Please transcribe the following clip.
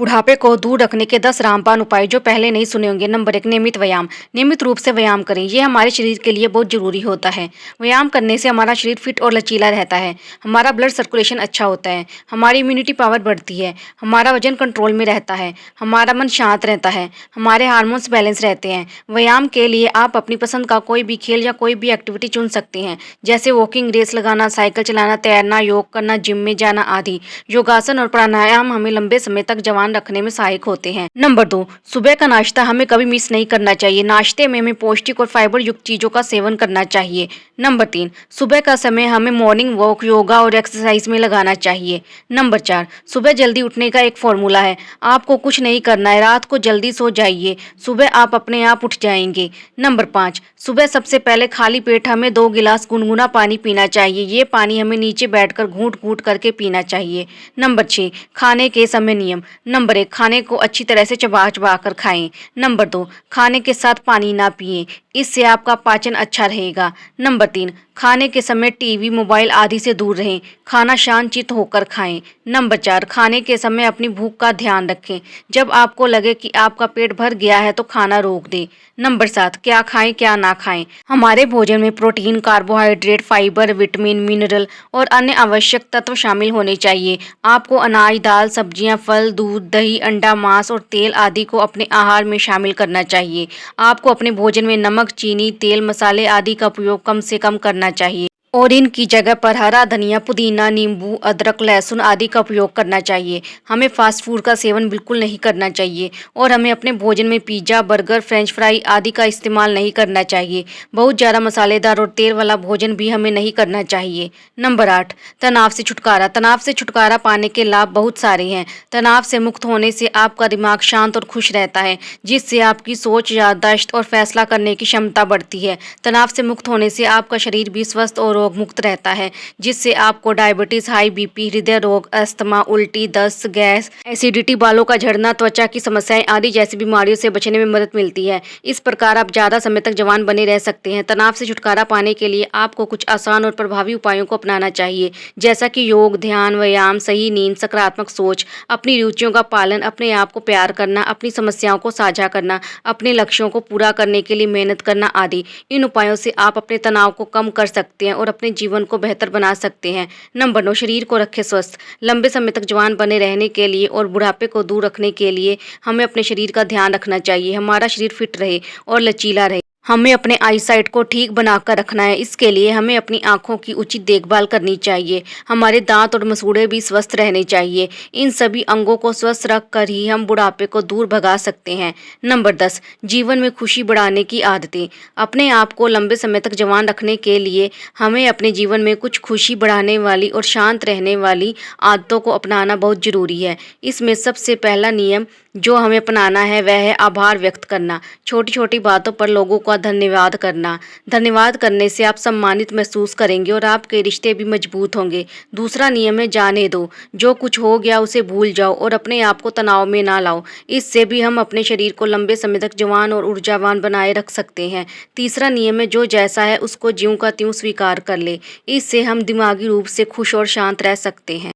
बुढ़ापे को दूर रखने के 10 रामबाण उपाय जो पहले नहीं सुने होंगे। नंबर 1, नियमित व्यायाम। नियमित रूप से व्यायाम करें, ये हमारे शरीर के लिए बहुत जरूरी होता है। व्यायाम करने से हमारा शरीर फिट और लचीला रहता है, हमारा ब्लड सर्कुलेशन अच्छा होता है, हमारी इम्यूनिटी पावर बढ़ती है, हमारा वजन कंट्रोल में रहता है, हमारा मन शांत रहता है, हमारे हार्मोन्स बैलेंस रहते हैं। व्यायाम के लिए आप अपनी पसंद का कोई भी खेल या कोई भी एक्टिविटी चुन सकते हैं, जैसे वॉकिंग, रेस लगाना, साइकिल चलाना, तैरना, योग करना, जिम में जाना आदि। योगासन और प्राणायाम हमें लंबे समय तक जवान रखने में सहायक होते हैं। नंबर 2, सुबह का नाश्ता हमें कभी मिस नहीं करना चाहिए। नाश्ते में हमें पौष्टिक और फाइबर युक्त चीजों का सेवन करना चाहिए। नंबर 3, सुबह का समय हमें मॉर्निंग वॉक, योगा और एक्सरसाइज में लगाना चाहिए। नंबर 4, सुबह जल्दी उठने का एक फॉर्मूला है। आपको कुछ नहीं करना है, रात को जल्दी सो जाइए, सुबह आप अपने आप उठ जाएंगे। नंबर 5, सुबह सबसे पहले खाली पेट हमें 2 गिलास गुनगुना पानी पीना चाहिए। ये पानी हमें नीचे बैठकर घूंट घूंट करके पीना चाहिए। नंबर 6, खाने के समय नियम। नंबर 1, खाने को अच्छी तरह से चबा चबा कर खाएं। नंबर 2, खाने के साथ पानी ना पिएं, इससे आपका पाचन अच्छा रहेगा। नंबर 3, खाने के समय टीवी, मोबाइल आदि से दूर रहें, खाना शांतचित्त होकर खाएं। नंबर 4, खाने के समय अपनी भूख का ध्यान रखें, जब आपको लगे कि आपका पेट भर गया है तो खाना रोक दें। नंबर 7, क्या खाएं क्या ना खाएं। हमारे भोजन में protein, carbohydrate, fibre, vitamin, mineral और अन्य आवश्यक तत्व शामिल होने चाहिए। आपको अनाज, दाल, सब्जियां, फल, दूध, दही, अंडा, मांस और तेल आदि को अपने आहार में शामिल करना चाहिए। आपको अपने भोजन में नमक, चीनी, तेल, मसाले आदि का उपयोग कम से कम करना चाहिए और इनकी जगह पर हरा धनिया, पुदीना, नींबू, अदरक, लहसुन आदि का उपयोग करना चाहिए। हमें फास्ट फूड का सेवन बिल्कुल नहीं करना चाहिए और हमें अपने भोजन में पिज्ज़ा, बर्गर, फ्रेंच फ्राई आदि का इस्तेमाल नहीं करना चाहिए। बहुत ज़्यादा मसालेदार और तेल वाला भोजन भी हमें नहीं करना चाहिए। नंबर 8, तनाव से छुटकारा। तनाव से छुटकारा पाने के लाभ बहुत सारे हैं। तनाव से मुक्त होने से आपका दिमाग शांत और खुश रहता है, जिससे आपकी सोच, याददाश्त और फैसला करने की क्षमता बढ़ती है। तनाव से मुक्त होने से आपका शरीर भी स्वस्थ और रोग मुक्त रहता है, जिससे आपको डायबिटीज, हाई बीपी, हृदय रोग, अस्थमा, उल्टी, दस्त, गैस, एसिडिटी, बालों का झड़ना, त्वचा की समस्याएं आदि जैसी बीमारियों से बचने में मदद मिलती है। इस प्रकार आप ज्यादा समय तक जवान बने रह सकते हैं। तनाव से छुटकारा पाने के लिए आपको कुछ आसान और प्रभावी उपायों को अपनाना चाहिए, जैसा कि योग, ध्यान, व्यायाम, सही नींद, सकारात्मक सोच, अपनी रुचियों का पालन, अपने आप को प्यार करना, अपनी समस्याओं को साझा करना, अपने लक्ष्यों को पूरा करने के लिए मेहनत करना आदि। इन उपायों से आप अपने तनाव को कम कर सकते हैं और अपने जीवन को बेहतर बना सकते हैं। नंबर 9, शरीर को रखें स्वस्थ। लंबे समय तक जवान बने रहने के लिए और बुढ़ापे को दूर रखने के लिए हमें अपने शरीर का ध्यान रखना चाहिए। हमारा शरीर फिट रहे और लचीला रहे। हमें अपने आईसाइट को ठीक बनाकर रखना है। इसके लिए हमें अपनी आंखों की उचित देखभाल करनी चाहिए। हमारे दांत और मसूड़े भी स्वस्थ रहने चाहिए। इन सभी अंगों को स्वस्थ रख कर ही हम बुढ़ापे को दूर भगा सकते हैं। नंबर 10, जीवन में खुशी बढ़ाने की आदतें। अपने आप को लंबे समय तक जवान रखने के लिए हमें अपने जीवन में कुछ खुशी बढ़ाने वाली और शांत रहने वाली आदतों को अपनाना बहुत जरूरी है। इसमें सबसे पहला नियम जो हमें अपनाना है वह है आभार व्यक्त करना। छोटी छोटी बातों पर लोगों का धन्यवाद करना। धन्यवाद करने से आप सम्मानित महसूस करेंगे और आपके रिश्ते भी मजबूत होंगे। दूसरा नियम है जाने दो। जो कुछ हो गया उसे भूल जाओ और अपने आप को तनाव में ना लाओ। इससे भी हम अपने शरीर को लंबे समय तक जवान और ऊर्जावान बनाए रख सकते हैं। तीसरा नियम है जो जैसा है उसको ज्यों का त्यों स्वीकार कर ले। इससे हम दिमागी रूप से खुश और शांत रह सकते हैं।